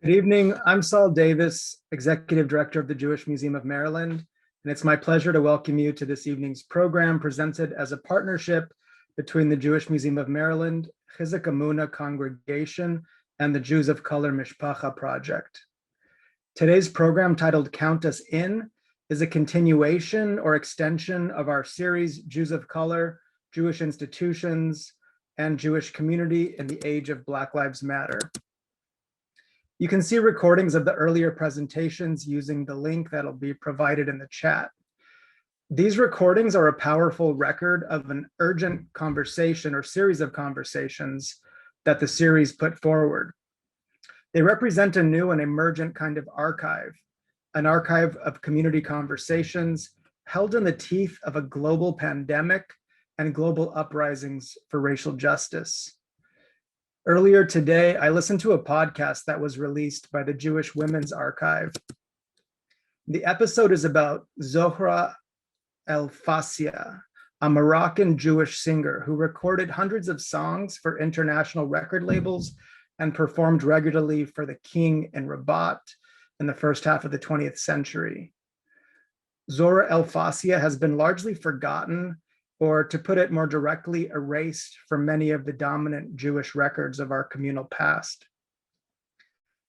Good evening. I'm Saul Davis, Executive Director of the Jewish Museum of Maryland, and it's my pleasure to welcome you to this evening's program presented as a partnership between the Jewish Museum of Maryland, Chizuk Amuno Congregation, and the Jews of Color Mishpacha Project. Today's program, titled Count Us In, is a continuation or extension of our series, Jews of Color, Jewish Institutions, and Jewish Community in the Age of Black Lives Matter. You can see recordings of the earlier presentations using the link that'll be provided in the chat. These recordings are a powerful record of an urgent conversation or series of conversations that the series put forward. They represent a new and emergent kind of archive, an archive of community conversations held in the teeth of a global pandemic and global uprisings for racial justice. Earlier today, I listened to a podcast that was released by the Jewish Women's Archive. The episode is about Zohra El-Fassia, a Moroccan Jewish singer who recorded hundreds of songs for international record labels and performed regularly for the king in Rabat in the first half of the 20th century. Zohra El-Fassia has been largely forgotten, or to put it more directly, erased from many of the dominant Jewish records of our communal past.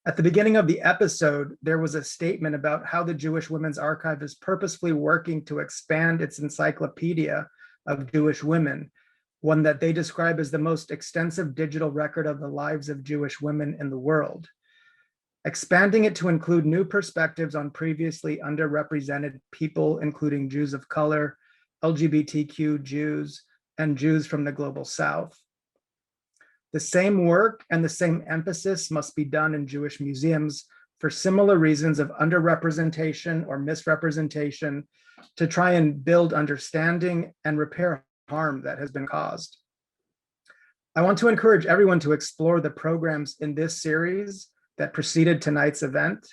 At the beginning of the episode, there was a statement about how the Jewish Women's Archive is purposefully working to expand its encyclopedia of Jewish women, one that they describe as the most extensive digital record of the lives of Jewish women in the world, expanding it to include new perspectives on previously underrepresented people, including Jews of color, LGBTQ Jews, and Jews from the global South. The same work and the same emphasis must be done in Jewish museums for similar reasons of underrepresentation or misrepresentation, to try and build understanding and repair harm that has been caused. I want to encourage everyone to explore the programs in this series that preceded tonight's event.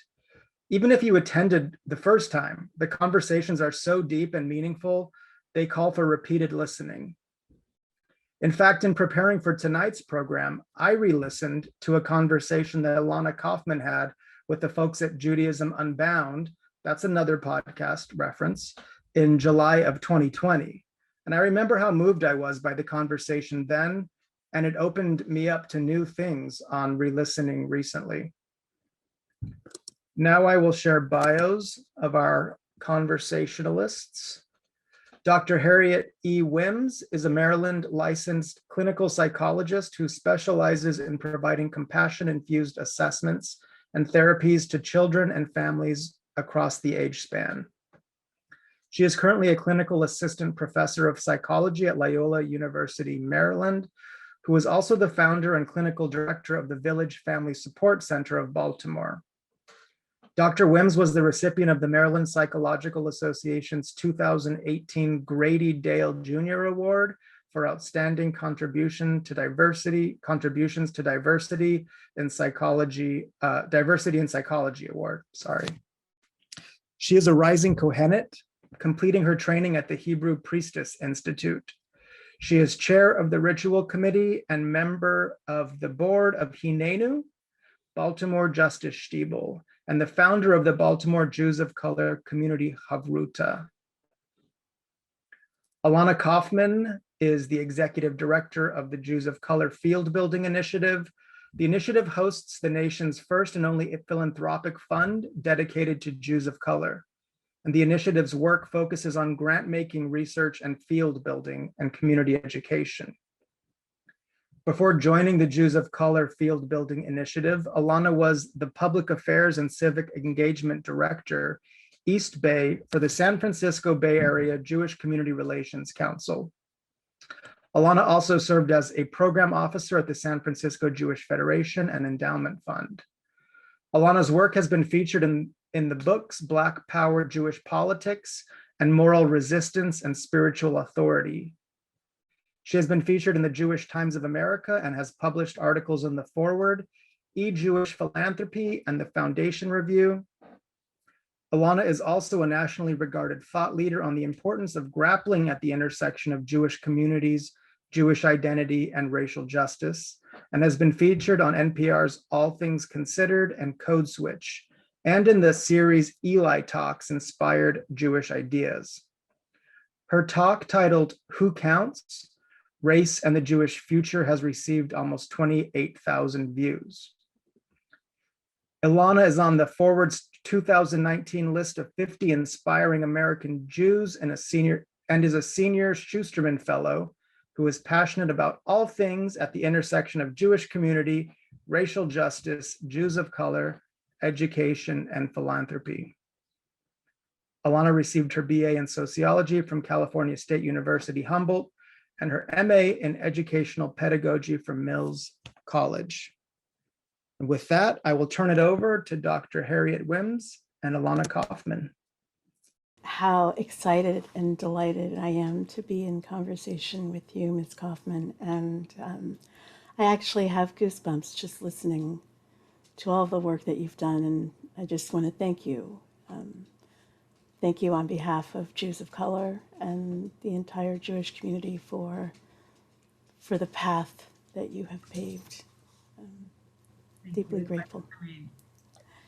Even if you attended the first time, the conversations are so deep and meaningful, they call for repeated listening. In fact, in preparing for tonight's program, I re-listened to a conversation that Ilana Kaufman had with the folks at Judaism Unbound, that's another podcast reference, in July of 2020. And I remember how moved I was by the conversation then, and it opened me up to new things on re-listening recently. Now I will share bios of our conversationalists. Dr. Harriette E. Wimms is a Maryland licensed clinical psychologist who specializes in providing compassion-infused assessments and therapies to children and families across the age span. She is currently a clinical assistant professor of psychology at Loyola University, Maryland, who is also the founder and clinical director of the Village Family Support Center of Baltimore. Dr. Wimms was the recipient of the Maryland Psychological Association's 2018 Grady Dale Jr. Award for Outstanding contributions to diversity in psychology, Diversity in Psychology Award, sorry. She is a rising Kohenet, completing her training at the Hebrew Priestess Institute. She is chair of the Ritual Committee and member of the board of Hinenu, Baltimore Justice Stiebel, and the founder of the Baltimore Jews of Color Community Havruta. Ilana Kaufman is the executive director of the Jews of Color Field Building Initiative. The initiative hosts the nation's first and only philanthropic fund dedicated to Jews of color. And the initiative's work focuses on grant-making research and field building and community education. Before joining the Jews of Color Field Building Initiative, Ilana was the Public Affairs and Civic Engagement Director, East Bay, for the San Francisco Bay Area Jewish Community Relations Council. Ilana also served as a program officer at the San Francisco Jewish Federation and Endowment Fund. Ilana's work has been featured in the books Black Power, Jewish Politics, and Moral Resistance and Spiritual Authority. She has been featured in the Jewish Times of America and has published articles in the Forward, E-Jewish Philanthropy, and the Foundation Review. Ilana is also a nationally regarded thought leader on the importance of grappling at the intersection of Jewish communities, Jewish identity, and racial justice. and has been featured on NPR's All Things Considered and Code Switch, and in the series Eli Talks Inspired Jewish Ideas. Her talk titled Who Counts? Race and the Jewish Future has received almost 28,000 views. Ilana is on the Forward's 2019 list of 50 inspiring American Jews and is a senior Schusterman Fellow who is passionate about all things at the intersection of Jewish community, racial justice, Jews of color, education, and philanthropy. Ilana received her BA in sociology from California State University, Humboldt, and her MA in educational pedagogy from Mills College. And with that, I will turn it over to Dr. Harriette Wimms and Ilana Kaufman. How excited and delighted I am to be in conversation with you, Ms. Kaufman. And I actually have goosebumps just listening to all the work that you've done. And I just want to thank you. Thank you on behalf of Jews of color and the entire Jewish community for the path that you have paved. Deeply grateful.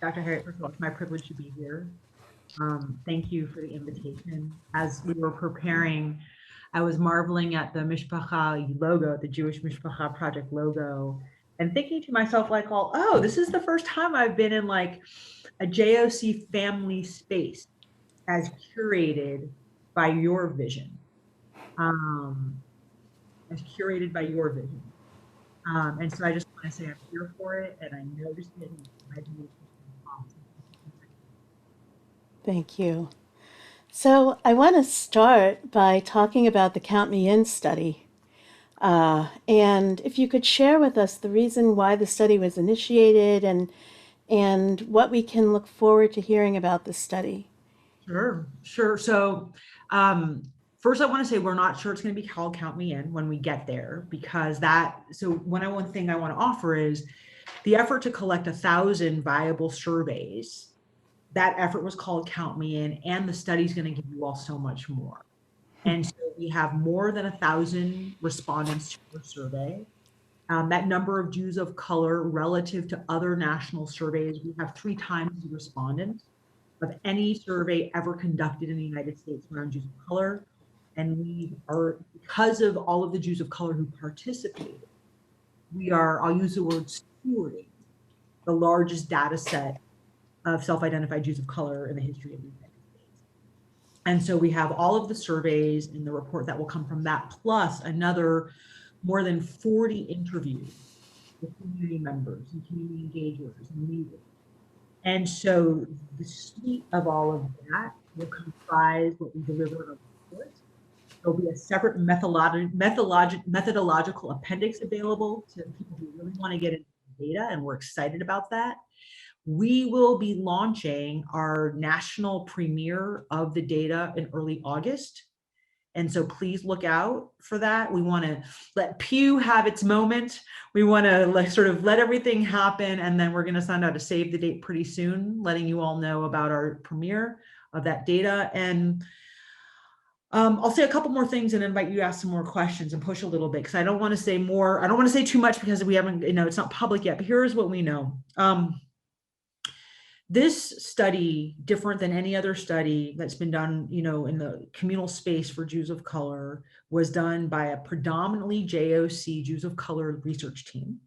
Dr. Harriette, first of all, it's my privilege to be here. Thank you for the invitation. As we were preparing, I was marveling at the Mishpacha logo, the Jewish Mishpacha Project logo, and thinking to myself, like, oh, this is the first time I've been in like a JOC family space as curated by your vision. And so I just want to say I'm here for it, and I noticed it. Thank you. So I want to start by talking about the Count Me In study. And if you could share with us the reason why the study was initiated and what we can look forward to hearing about the study. Sure. So first I want to say we're not sure it's going to be called Count Me In when we get there, because one thing I want to offer is the effort to collect 1,000 viable surveys. That effort was called Count Me In, and the study is going to give you all so much more. And so we have more than 1,000 respondents to our survey. That number of Jews of color relative to other national surveys, we have 3 times the respondents of any survey ever conducted in the United States around Jews of color. And because of all of the Jews of color who participated, I'll use the word stewarding the largest data set of self-identified Jews of color in the history of the United States. And so we have all of the surveys in the report that will come from that, plus another more than 40 interviews with community members and community engagers and leaders. And so the suite of all of that will comprise what we deliver in a report. There'll be a separate methodological appendix available to people who really want to get into the data, and we're excited about that. We will be launching our national premiere of the data in early August. And so please look out for that. We want to let Pew have its moment. We want to let everything happen. And then we're going to send out a save the date pretty soon, letting you all know about our premiere of that data. And I'll say a couple more things and invite you to ask some more questions and push a little bit, because I don't want to say more. I don't want to say too much because we haven't, it's not public yet, but here's what we know. This study, different than any other study that's been done, in the communal space for Jews of color, was done by a predominantly JOC Jews of color research team,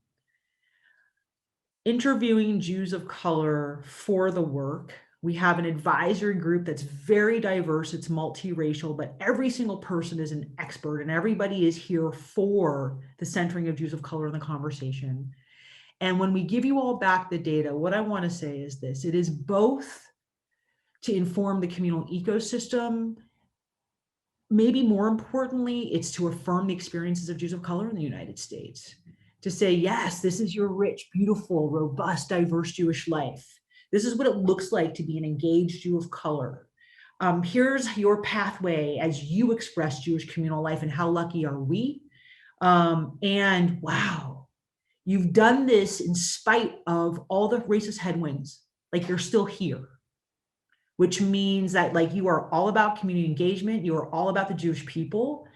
interviewing Jews of color for the work. We have an advisory group that's very diverse. It's multiracial, but every single person is an expert, and everybody is here for the centering of Jews of color in the conversation. And when we give you all back the data, what I want to say is this: it is both to inform the communal ecosystem. Maybe more importantly, it's to affirm the experiences of Jews of color in the United States. To say, yes, this is your rich, beautiful, robust, diverse Jewish life. This is what it looks like to be an engaged Jew of color. Here's your pathway as you express Jewish communal life, and how lucky are we? And wow. You've done this in spite of all the racist headwinds, like you're still here, which means that you are all about community engagement. You are all about the Jewish people.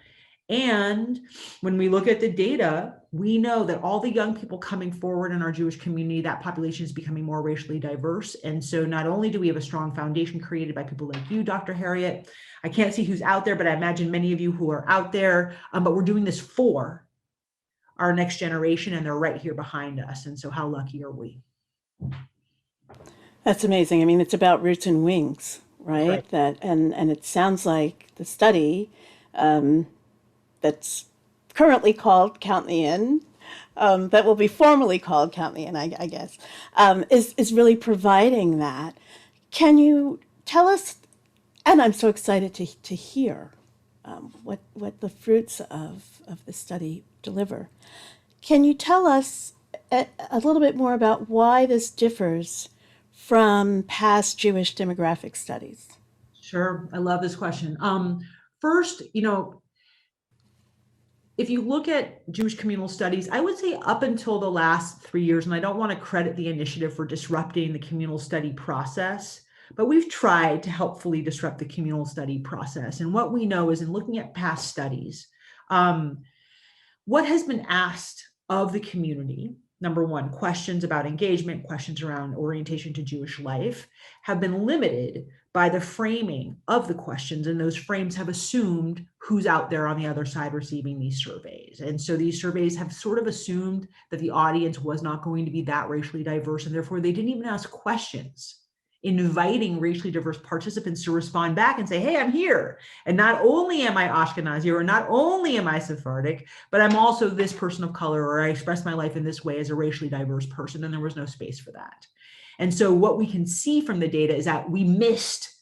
And when we look at the data, we know that all the young people coming forward in our Jewish community, that population is becoming more racially diverse. And so not only do we have a strong foundation created by people like you, Dr. Harriette, I can't see who's out there, but I imagine many of you who are out there, but we're doing this for our next generation, and they're right here behind us. And so how lucky are we? That's amazing. I mean, it's about roots and wings, right? And it sounds like the study that's currently called Count Me In, that will be formally called Count Me In, I guess, is really providing that. Can you tell us, and I'm so excited to hear what the fruits of the study deliver. Can you tell us a little bit more about why this differs from past Jewish demographic studies? Sure, I love this question. First, if you look at Jewish communal studies, I would say up until the last 3 years, and I don't want to credit the initiative for disrupting the communal study process, but we've tried to helpfully disrupt the communal study process. And what we know is, in looking at past studies, what has been asked of the community, number one, questions about engagement, questions around orientation to Jewish life, have been limited by the framing of the questions. And those frames have assumed who's out there on the other side receiving these surveys. And so these surveys have sort of assumed that the audience was not going to be that racially diverse, and therefore they didn't even ask questions inviting racially diverse participants to respond back and say, hey, I'm here. And not only am I Ashkenazi, or not only am I Sephardic, but I'm also this person of color, or I express my life in this way as a racially diverse person. And there was no space for that. And so what we can see from the data is that we missed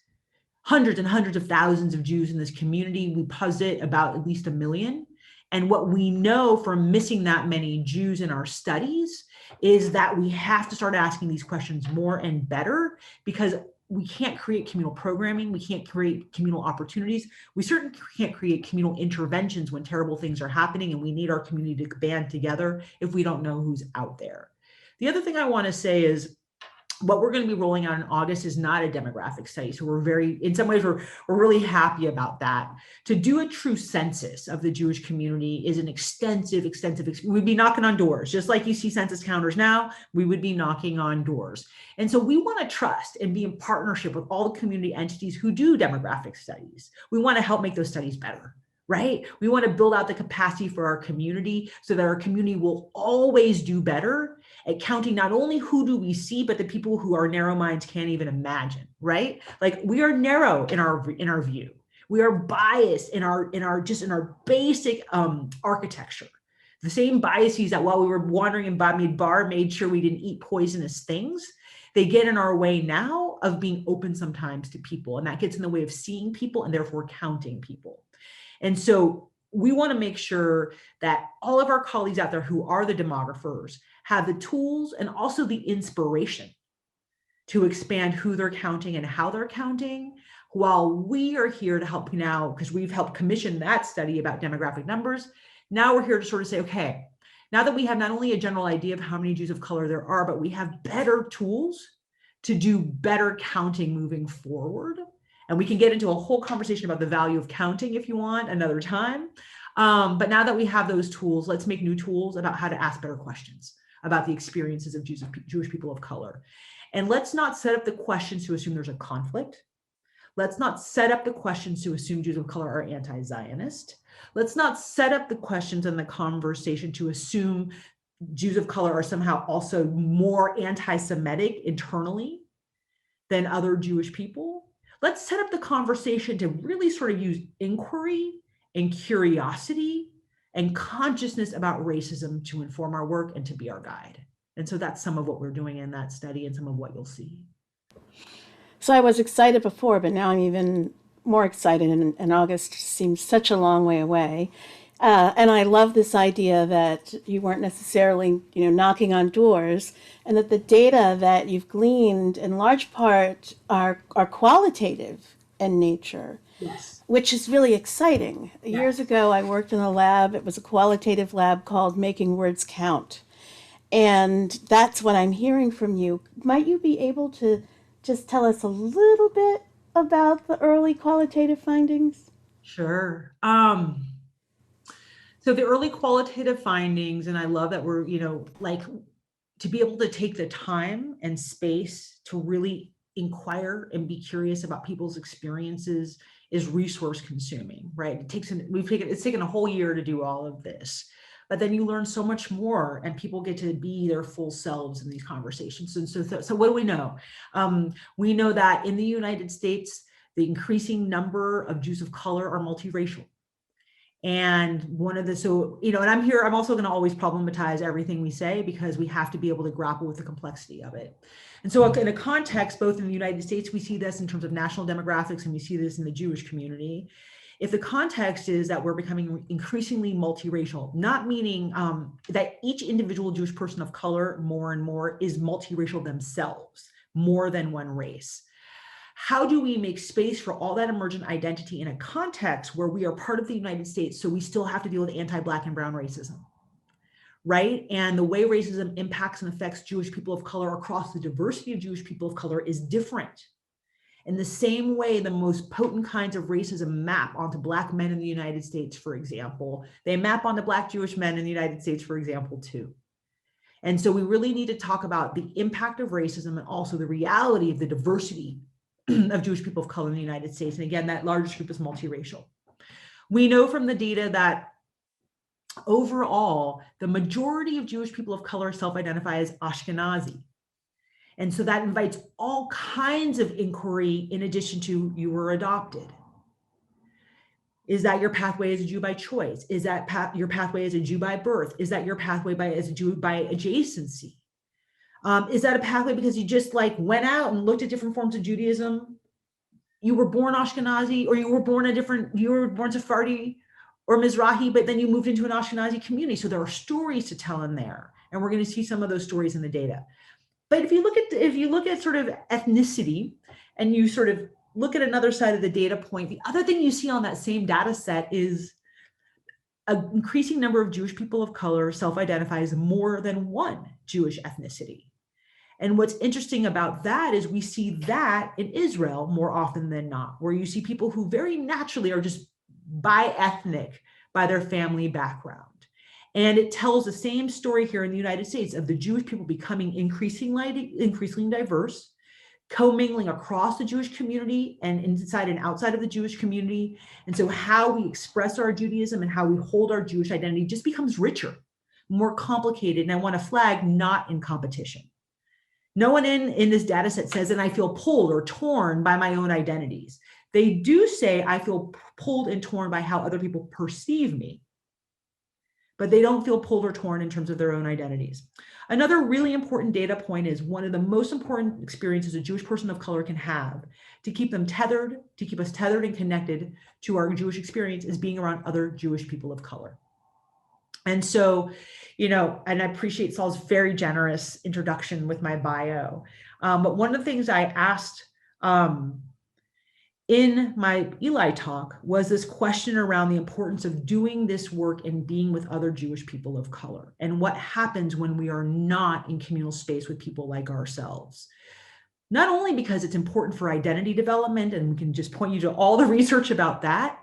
hundreds and hundreds of thousands of Jews in this community. We posit about at least 1 million. And what we know from missing that many Jews in our studies is that we have to start asking these questions more and better, because we can't create communal programming. We can't create communal opportunities. We certainly can't create communal interventions when terrible things are happening, and we need our community to band together if we don't know who's out there. The other thing I want to say is, what we're going to be rolling out in August is not a demographic study. So in some ways, we're really happy about that. To do a true census of the Jewish community is an extensive, we'd be knocking on doors. Just like you see census counters now, we would be knocking on doors. And so we want to trust and be in partnership with all the community entities who do demographic studies. We want to help make those studies better. Right? We want to build out the capacity for our community so that our community will always do better at counting not only who do we see, but the people who our narrow minds can't even imagine, right? Like, we are narrow in our view. We are biased in our basic architecture. The same biases that while we were wandering in Bamidbar made sure we didn't eat poisonous things, they get in our way now of being open sometimes to people. And that gets in the way of seeing people and therefore counting people. And so we want to make sure that all of our colleagues out there who are the demographers have the tools and also the inspiration to expand who they're counting and how they're counting, while we are here to help you now, because we've helped commission that study about demographic numbers. Now we're here to sort of say, okay, now that we have not only a general idea of how many Jews of color there are, but we have better tools to do better counting moving forward. And we can get into a whole conversation about the value of counting if you want another time. But now that we have those tools, let's make new tools about how to ask better questions about the experiences of Jewish people of color. And let's not set up the questions to assume there's a conflict. Let's not set up the questions to assume Jews of color are anti-Zionist. Let's not set up the questions and the conversation to assume Jews of color are somehow also more anti-Semitic internally than other Jewish people. Let's set up the conversation to really sort of use inquiry and curiosity and consciousness about racism to inform our work and to be our guide. And so that's some of what we're doing in that study and some of what you'll see. So I was excited before, but now I'm even more excited, and August seems such a long way away. And I love this idea that you weren't necessarily, knocking on doors, and that the data that you've gleaned in large part are qualitative in nature. Yes. Which is really exciting. Yes. Years ago, I worked in a lab. It was a qualitative lab called Making Words Count. And that's what I'm hearing from you. Might you be able to just tell us a little bit about the early qualitative findings? Sure. So the early qualitative findings, and I love that we're, like, to be able to take the time and space to really inquire and be curious about people's experiences is resource consuming, right? It's taken a whole year to do all of this, but then you learn so much more and people get to be their full selves in these conversations. And so what do we know? We know that in the United States, the increasing number of Jews of color are multiracial. And and I'm also going to always problematize everything we say because we have to be able to grapple with the complexity of it. And so in a context, both in the United States, we see this in terms of national demographics, and we see this in the Jewish community. If the context is that we're becoming increasingly multiracial, not meaning that each individual Jewish person of color more and more is multiracial themselves, more than one race. How do we make space for all that emergent identity in a context where we are part of the United States, so we still have to deal with anti-Black and brown racism, right? And the way racism impacts and affects Jewish people of color across the diversity of Jewish people of color is different. In the same way, the most potent kinds of racism map onto Black men in the United States, for example, they map onto Black Jewish men in the United States, for example, too. And so we really need to talk about the impact of racism and also the reality of the diversity of Jewish people of color in the United States. And again, that largest group is multiracial. We know from the data that overall, the majority of Jewish people of color self-identify as Ashkenazi. And so that invites all kinds of inquiry in addition to you were adopted. Is that your pathway as a Jew by choice? Is that your pathway as a Jew by birth? Is that your pathway as a Jew by adjacency? Is that a pathway because you just went out and looked at different forms of Judaism? You were born Ashkenazi, or you were born Sephardi or Mizrahi, but then you moved into an Ashkenazi community. So there are stories to tell in there, and we're going to see some of those stories in the data. But if you look at sort of ethnicity, and you sort of look at another side of the data point, the other thing you see on that same data set is an increasing number of Jewish people of color self-identify as more than one Jewish ethnicity. And what's interesting about that is we see that in Israel more often than not, where you see people who very naturally are just bi-ethnic by their family background. And it tells the same story here in the United States of the Jewish people becoming increasingly diverse, commingling across the Jewish community and inside and outside of the Jewish community. And so how we express our Judaism and how we hold our Jewish identity just becomes richer, more complicated. And I want to flag, not in competition. No one in this data set says, and I feel pulled or torn by my own identities. They do say, I feel pulled and torn by how other people perceive me, but they don't feel pulled or torn in terms of their own identities. Another really important data point is one of the most important experiences a Jewish person of color can have to keep us tethered and connected to our Jewish experience is being around other Jewish people of color. And so, and I appreciate Saul's very generous introduction with my bio. But one of the things I asked in my Eli talk was this question around the importance of doing this work and being with other Jewish people of color, and what happens when we are not in communal space with people like ourselves. Not only because it's important for identity development, and we can just point you to all the research about that,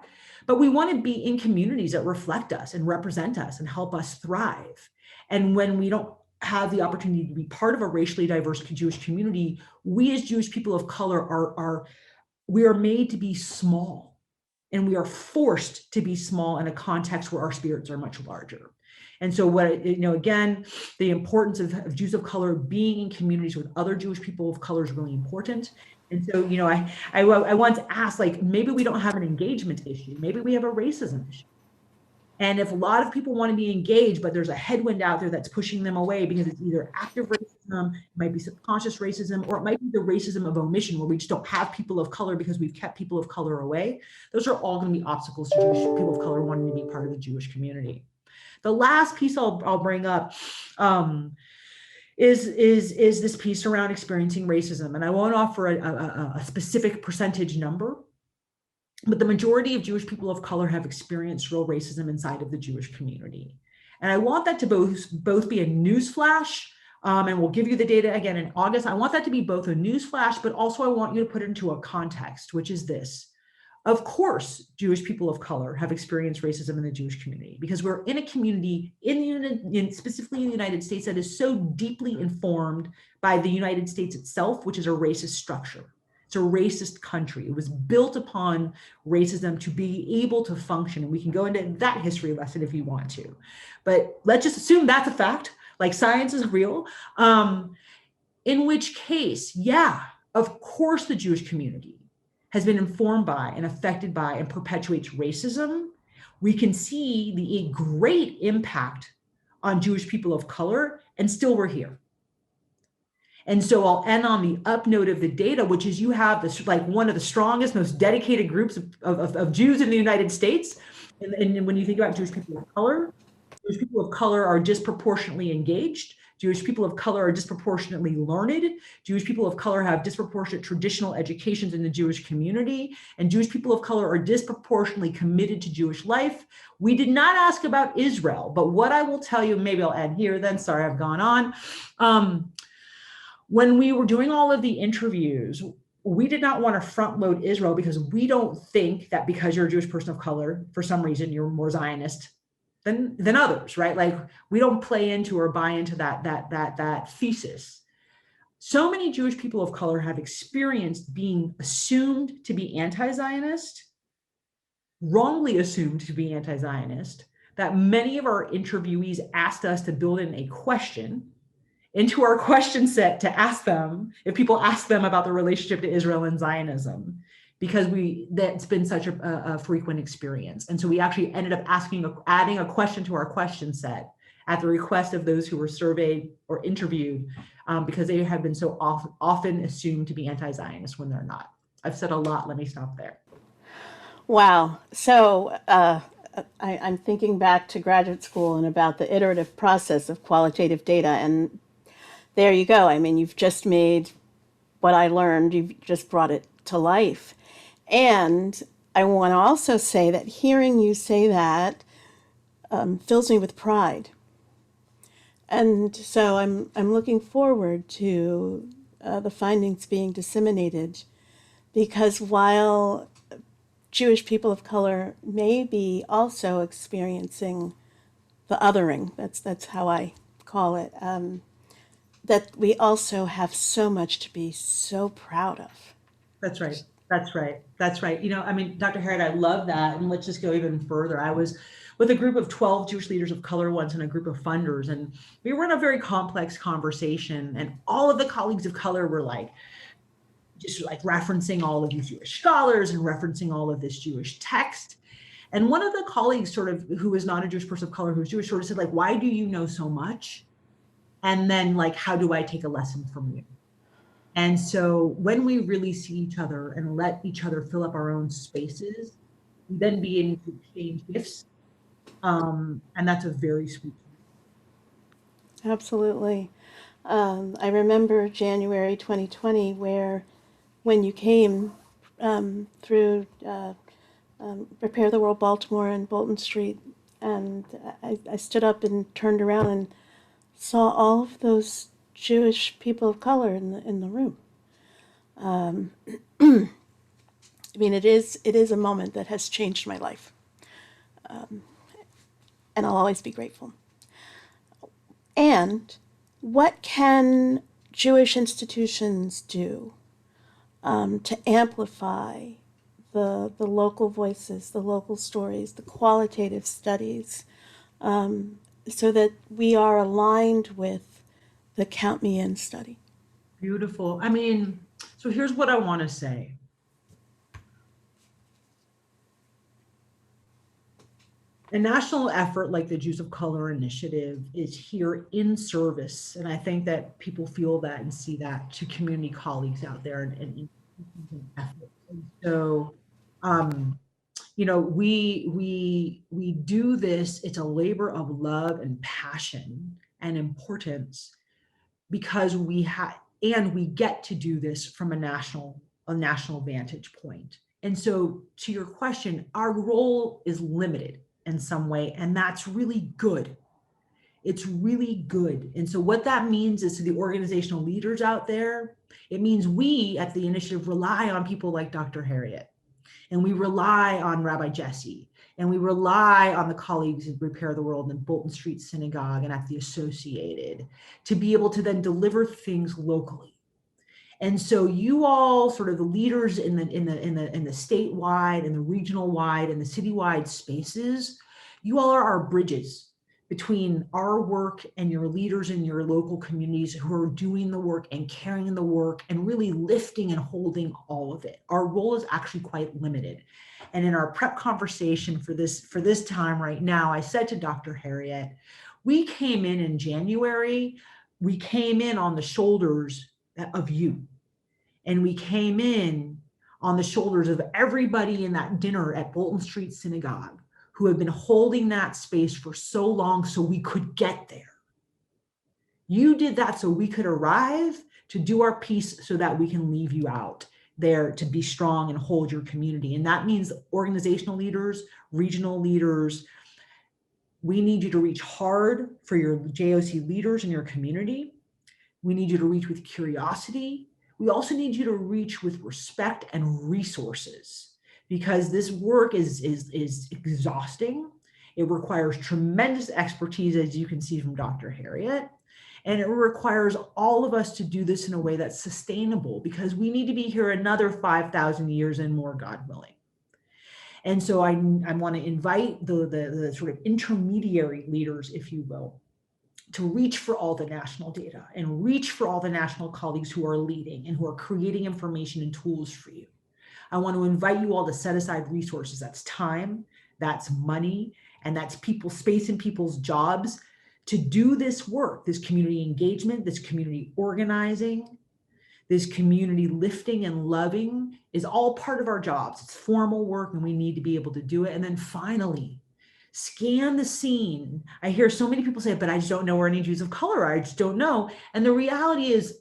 but we want to be in communities that reflect us and represent us and help us thrive. And when we don't have the opportunity to be part of a racially diverse Jewish community, we as Jewish people of color we are made to be small, and we are forced to be small in a context where our spirits are much larger. And so again, the importance of Jews of color being in communities with other Jewish people of color is really important. And so, I once asked, maybe we don't have an engagement issue, maybe we have a racism issue. And if a lot of people want to be engaged, but there's a headwind out there that's pushing them away because it's either active racism, it might be subconscious racism, or it might be the racism of omission where we just don't have people of color because we've kept people of color away. Those are all going to be obstacles to Jewish people of color wanting to be part of the Jewish community. The last piece I'll bring up is this piece around experiencing racism. And I won't offer a specific percentage number, but the majority of Jewish people of color have experienced real racism inside of the Jewish community. And I want that to both be a newsflash, and we'll give you the data again in August. I want that to be both a newsflash, but also I want you to put it into a context, which is this. Of course, Jewish people of color have experienced racism in the Jewish community because we're in a community specifically in the United States that is so deeply informed by the United States itself, which is a racist structure. It's a racist country. It was built upon racism to be able to function. And we can go into that history lesson if you want to. But let's just assume that's a fact, like science is real. In which case, yeah, of course, the Jewish community has been informed by and affected by and perpetuates racism. We can see the great impact on Jewish people of color, and still we're here. And so I'll end on the up note of the data, which is you have this like one of the strongest, most dedicated groups of Jews in the United States. And when you think about Jewish people of color are disproportionately engaged. Jewish people of color are disproportionately learned. Jewish people of color have disproportionate traditional educations in the Jewish community, and Jewish people of color are disproportionately committed to Jewish life. We did not ask about Israel, but what I will tell you, maybe I'll end here then, sorry, I've gone on. When we were doing all of the interviews, we did not want to front load Israel because we don't think that because you're a Jewish person of color, for some reason, you're more Zionist than others, right? Like we don't play into or buy into that thesis. So many Jewish people of color have experienced being assumed to be anti-Zionist, wrongly assumed to be anti-Zionist, that many of our interviewees asked us to build in a question into our question set to ask them if people ask them about the relationship to Israel and Zionism, because that's been such a frequent experience. And so we actually ended up adding a question to our question set at the request of those who were surveyed or interviewed, because they have been so often assumed to be anti-Zionist when they're not. I've said a lot, let me stop there. Wow. So I'm thinking back to graduate school and about the iterative process of qualitative data. And there you go. I mean, you've just made what I learned, you've just brought it to life. And I want to also say that hearing you say that fills me with pride. And so I'm looking forward to the findings being disseminated, because while Jewish people of color may be also experiencing the othering, that's how I call it, that we also have so much to be so proud of. That's right. That's right. That's right. You know, I mean, Dr. Harriette, I love that. And let's just go even further. I was with a group of 12 Jewish leaders of color once and a group of funders, and we were in a very complex conversation, and all of the colleagues of color were like, just like referencing all of these Jewish scholars and referencing all of this Jewish text. And one of the colleagues sort of, who was not a Jewish person of color, who was Jewish, sort of said like, why do you know so much? And then like, how do I take a lesson from you? And so when we really see each other and let each other fill up our own spaces, we then begin to exchange gifts. And that's a very sweet thing. Absolutely. I remember January 2020, when you came through Repair the World Baltimore and Bolton Street, and I stood up and turned around and saw all of those Jewish people of color in the room. I mean, it is a moment that has changed my life, and I'll always be grateful. And what can Jewish institutions do to amplify the local voices, the local stories, the qualitative studies, so that we are aligned with the Count Me In study? Beautiful. I mean, so here's what I want to say. A national effort like the Jews of Color Initiative is here in service, and I think that people feel that and see that, to community colleagues out there and effort. And so, you know, we do this. It's a labor of love and passion and importance, because we get to do this from a national vantage point. And so, to your question, our role is limited in some way, and that's really good. It's really good. And so what that means is, to the organizational leaders out there, it means we at the initiative rely on people like Dr. Harriette. And we rely on Rabbi Jesse, and we rely on the colleagues in Repair the World and Bolton Street Synagogue and at the Associated to be able to then deliver things locally. And so you all, sort of the leaders in the statewide and the regional wide and the citywide spaces, you all are our bridges between our work and your leaders in your local communities who are doing the work and carrying the work and really lifting and holding all of it. Our role is actually quite limited. And in our prep conversation for this time right now, I said to Dr. Harriette, we came in January, we came in on the shoulders of you. And we came in on the shoulders of everybody in that dinner at Bolton Street Synagogue who have been holding that space for so long so we could get there. You did that so we could arrive to do our piece so that we can leave you out there to be strong and hold your community. And that means organizational leaders, regional leaders. We need you to reach hard for your JOC leaders in your community. We need you to reach with curiosity. We also need you to reach with respect and resources, because this work is exhausting. It requires tremendous expertise, as you can see from Dr. Harriette, and it requires all of us to do this in a way that's sustainable, because we need to be here another 5,000 years and more, God willing. And so I want to invite the sort of intermediary leaders, if you will, to reach for all the national data and reach for all the national colleagues who are leading and who are creating information and tools for you. I want to invite you all to set aside resources. That's time, that's money, and that's people, space in people's jobs to do this work, this community engagement, this community organizing, this community lifting and loving is all part of our jobs. It's formal work and we need to be able to do it. And then finally, scan the scene. I hear so many people say, but I just don't know where any Jews of color are. I just don't know. And the reality is,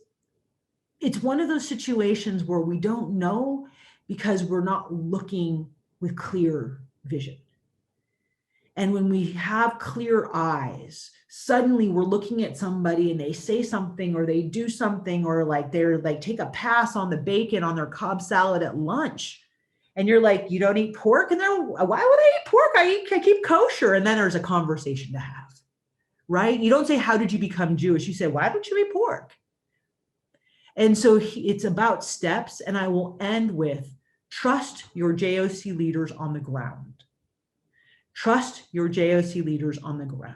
it's one of those situations where we don't know because we're not looking with clear vision. And when we have clear eyes, suddenly we're looking at somebody and they say something or they do something, or like they're like take a pass on the bacon on their Cobb salad at lunch. And you're like, you don't eat pork? And they're, why would I eat pork? I keep kosher. And then there's a conversation to have, right? You don't say, how did you become Jewish? You say, why don't you eat pork? And so it's about steps. And I will end with, trust your JOC leaders on the ground. Trust your JOC leaders on the ground.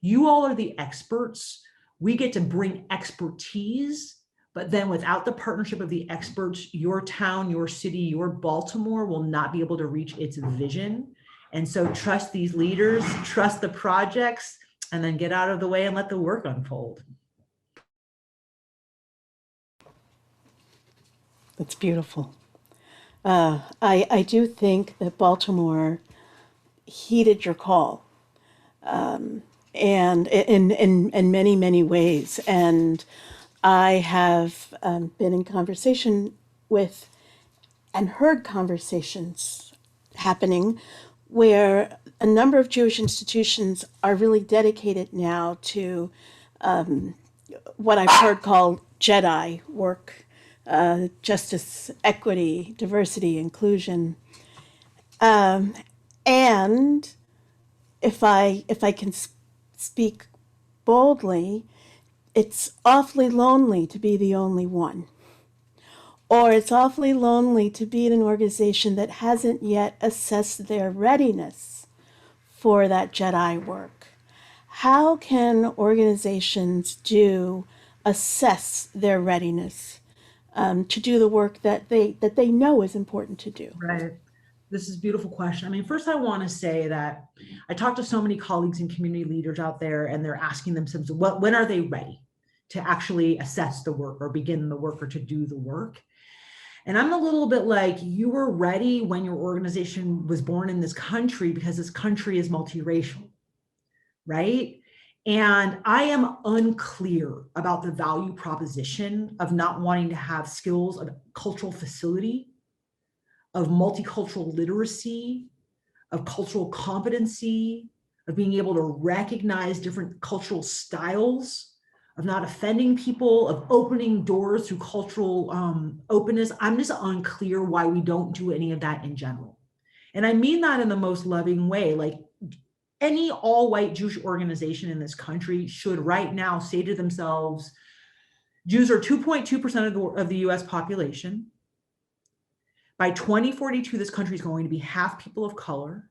You all are the experts. We get to bring expertise. But then without the partnership of the experts, your town, your city, your Baltimore will not be able to reach its vision. And so trust these leaders, trust the projects, and then get out of the way and let the work unfold. That's beautiful. I do think that Baltimore heeded your call, and in many, many ways. And I have been in conversation with and heard conversations happening where a number of Jewish institutions are really dedicated now to what I've heard called JEDI work, justice, equity, diversity, inclusion. And if I can speak boldly, it's awfully lonely to be the only one. Or it's awfully lonely to be in an organization that hasn't yet assessed their readiness for that JEDI work. How can organizations assess their readiness to do the work that they know is important to do? Right. This is a beautiful question. I mean, first I want to say that I talk to so many colleagues and community leaders out there, and they're asking themselves, when are they ready to actually assess the work or begin the work or to do the work? And I'm a little bit like, you were ready when your organization was born in this country because this country is multiracial, right? And I am unclear about the value proposition of not wanting to have skills of cultural facility, of multicultural literacy, of cultural competency, of being able to recognize different cultural styles, of not offending people, of opening doors through cultural openness. I'm just unclear why we don't do any of that in general. And I mean that in the most loving way. Like, any all-white Jewish organization in this country should right now say to themselves, Jews are 2.2% of the US population. By 2042, this country is going to be half people of color.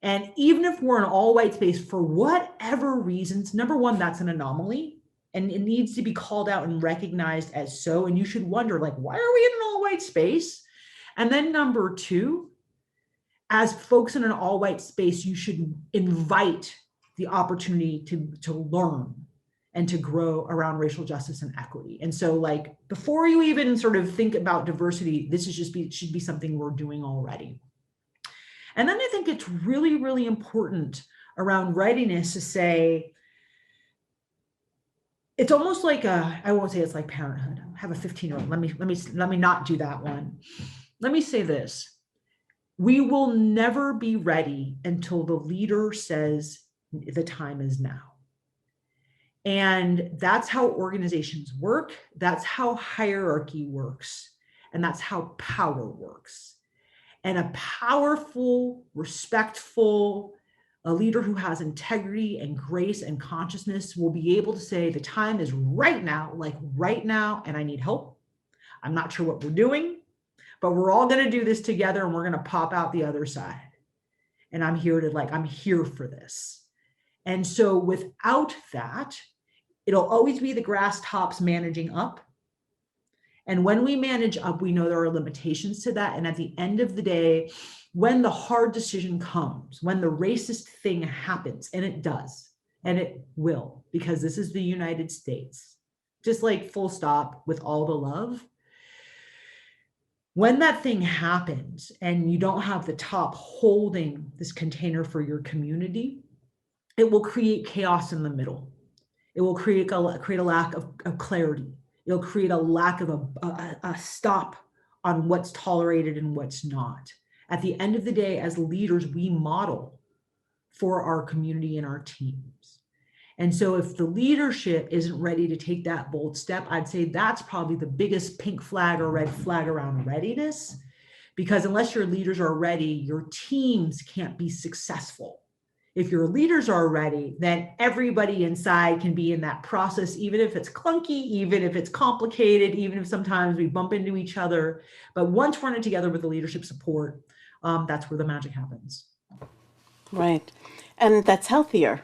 And even if we're an all-white space, for whatever reasons, number one, that's an anomaly, and it needs to be called out and recognized as so. And you should wonder, like, why are we in an all-white space? And then number two, as folks in an all-white space, you should invite the opportunity to learn and to grow around racial justice and equity. And so, like, before you even sort of think about diversity, this is should be something we're doing already. And then I think it's really, really important around readiness to say, it's almost like I won't say it's like parenthood. I have a 15-year-old. Let me not do that one. Let me say this. We will never be ready until the leader says the time is now. And that's how organizations work. That's how hierarchy works. And that's how power works. And a powerful, respectful, a leader who has integrity and grace and consciousness will be able to say, the time is right now, like right now, and I need help. I'm not sure what we're doing, but we're all going to do this together, and we're going to pop out the other side. And I'm here for this. And so without that, it'll always be the grass tops managing up. And when we manage up, we know there are limitations to that. And at the end of the day, when the hard decision comes, when the racist thing happens, and it does, and it will, because this is the United States, just like full stop with all the love. When that thing happens and you don't have the top holding this container for your community, it will create chaos in the middle. It will create a lack of clarity. It'll create a lack of a stop on what's tolerated and what's not. At the end of the day, as leaders, we model for our community and our teams. And so if the leadership isn't ready to take that bold step, I'd say that's probably the biggest pink flag or red flag around readiness, because unless your leaders are ready, your teams can't be successful. If your leaders are ready, then everybody inside can be in that process, even if it's clunky, even if it's complicated, even if sometimes we bump into each other. But once we're in it together with the leadership support, that's where the magic happens. Right. And that's healthier,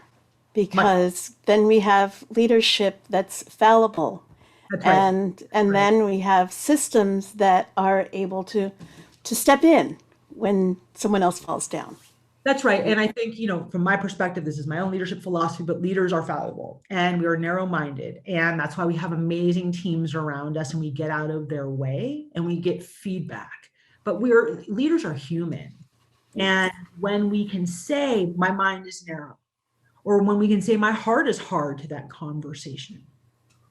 because then we have leadership that's fallible. That's right. And then we have systems that are able to step in when someone else falls down. That's right. And I think, from my perspective, this is my own leadership philosophy, but leaders are fallible and we are narrow-minded. And that's why we have amazing teams around us and we get out of their way and we get feedback. But leaders are human. And when we can say, my mind is narrow, or when we can say, my heart is hard to that conversation,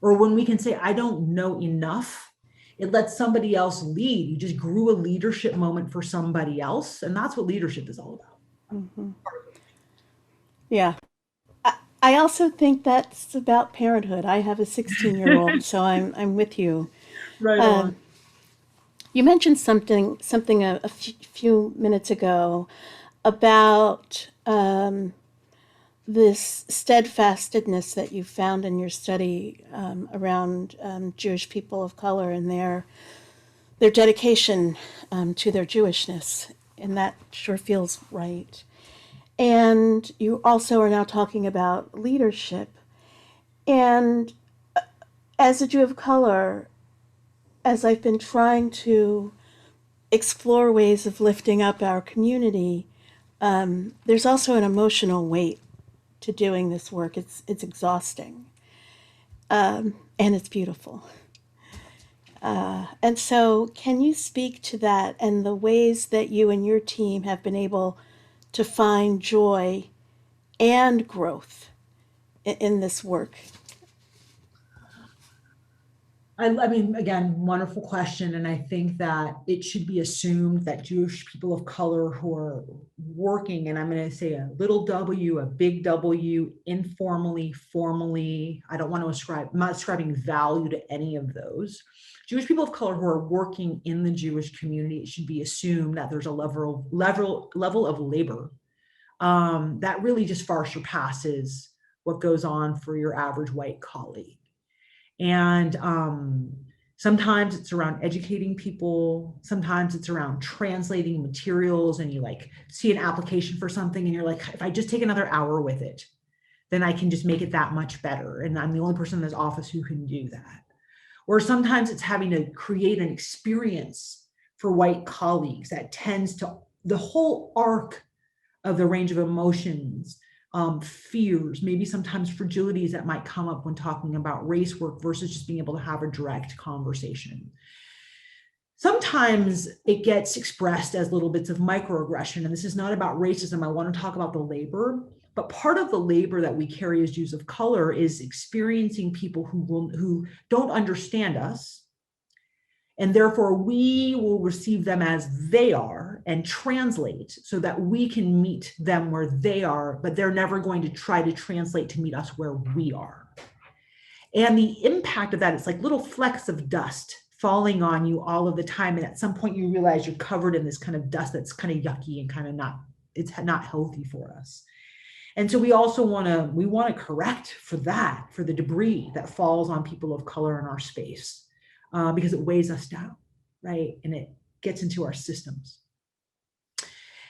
or when we can say, I don't know enough, it lets somebody else lead. You just grew a leadership moment for somebody else. And that's what leadership is all about. Mm-hmm. Yeah. I also think that's about parenthood. I have a 16-year-old, so I'm with you. Right on. You mentioned something a few minutes ago about this steadfastness that you found in your study around Jewish people of color and their dedication to their Jewishness. And that sure feels right. And you also are now talking about leadership. And as a Jew of color, as I've been trying to explore ways of lifting up our community, there's also an emotional weight to doing this work. It's exhausting, and it's beautiful. And so can you speak to that and the ways that you and your team have been able to find joy and growth in this work? I mean, again, wonderful question. And I think that it should be assumed that Jewish people of color who are working, and I'm going to say a little W, a big W, informally, formally, I don't want to ascribe, I'm not ascribing value to any of those. Jewish people of color who are working in the Jewish community, it should be assumed that there's a level of labor that really just far surpasses what goes on for your average white colleague. And sometimes it's around educating people. Sometimes it's around translating materials, and you like see an application for something and you're like, if I just take another hour with it, then I can just make it that much better. And I'm the only person in this office who can do that. Or sometimes it's having to create an experience for white colleagues that tends to the whole arc of the range of emotions, fears, maybe sometimes fragilities that might come up when talking about race work versus just being able to have a direct conversation. Sometimes it gets expressed as little bits of microaggression, and this is not about racism. I want to talk about the labor, but part of the labor that we carry as Jews of color is experiencing people who don't understand us, and therefore we will receive them as they are and translate so that we can meet them where they are, but they're never going to try to translate to meet us where we are. And the impact of that, it's like little flecks of dust falling on you all of the time. And at some point you realize you're covered in this kind of dust that's kind of yucky and kind of it's not healthy for us. And so we also want to correct for that, for the debris that falls on people of color in our space. Because it weighs us down, right? And it gets into our systems.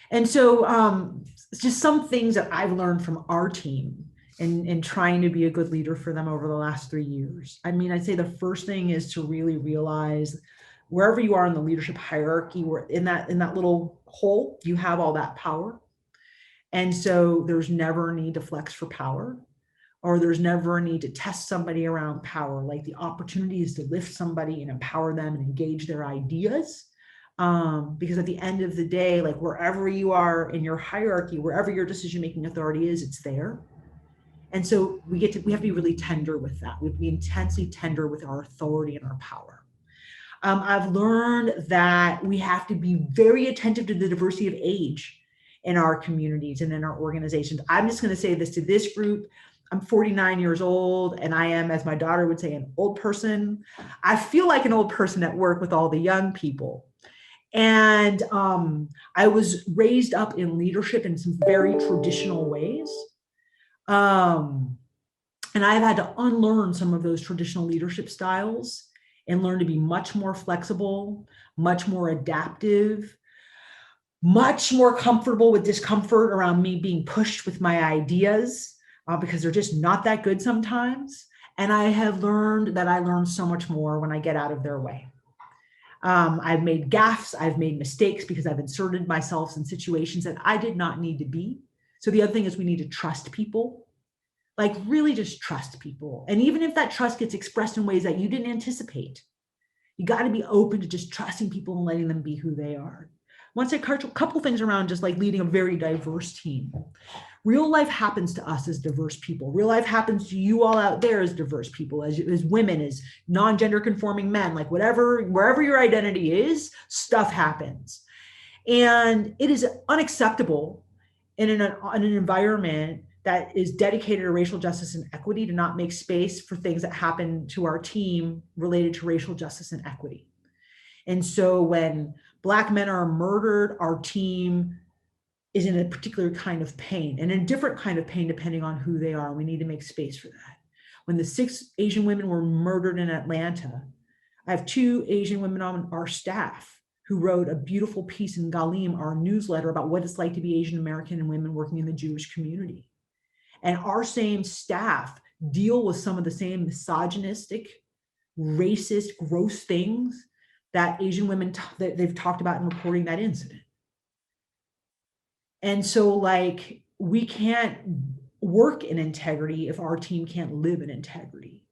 And so just some things that I've learned from our team and trying to be a good leader for them over the last 3 years. I mean, I'd say the first thing is to really realize wherever you are in the leadership hierarchy, where in that little hole, you have all that power. And so there's never a need to flex for power, or there's never a need to test somebody around power. Like the opportunity is to lift somebody and empower them and engage their ideas. Because at the end of the day, like wherever you are in your hierarchy, wherever your decision-making authority is, it's there. And so we have to be really tender with that. We have to be intensely tender with our authority and our power. I've learned that we have to be very attentive to the diversity of age in our communities and in our organizations. I'm just going to say this to this group. I'm 49 years old, and I am, as my daughter would say, an old person. I feel like an old person at work with all the young people. And I was raised up in leadership in some very traditional ways. And I've had to unlearn some of those traditional leadership styles and learn to be much more flexible, much more adaptive, much more comfortable with discomfort around me being pushed with my ideas. Because they're just not that good sometimes. And I have learned that I learn so much more when I get out of their way. I've made gaffes, I've made mistakes because I've inserted myself in situations that I did not need to be. So the other thing is we need to trust people, like really just trust people. And even if that trust gets expressed in ways that you didn't anticipate, you got to be open to just trusting people and letting them be who they are. I want to say a couple things around just like leading a very diverse team. Real life happens to us as diverse people. Real life happens to you all out there as diverse people, as women, as non-gender conforming men, like wherever your identity is, stuff happens. And it is unacceptable in an environment that is dedicated to racial justice and equity to not make space for things that happen to our team related to racial justice and equity. And so when Black men are murdered, our team is in a particular kind of pain, and a different kind of pain depending on who they are. We need to make space for that. When the 6 Asian women were murdered in Atlanta, I have 2 Asian women on our staff who wrote a beautiful piece in Galim, our newsletter, about what it's like to be Asian American and women working in the Jewish community. And our same staff deal with some of the same misogynistic, racist, gross things that Asian women that they've talked about in reporting that incident. And so like, we can't work in integrity if our team can't live in integrity.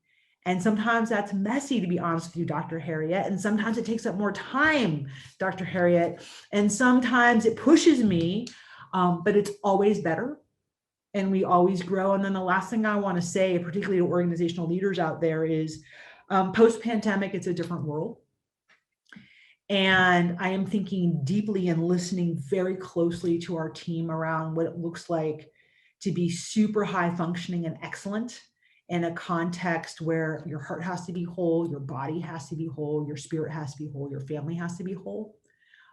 And sometimes that's messy, to be honest with you, Dr. Harriette. And sometimes it takes up more time, Dr. Harriette. And sometimes it pushes me, but it's always better. And we always grow. And then the last thing I want to say, particularly to organizational leaders out there, is Post-pandemic, it's a different world. And I am thinking deeply and listening very closely to our team around what it looks like to be super high functioning and excellent in a context where your heart has to be whole, your body has to be whole, your spirit has to be whole, your family has to be whole.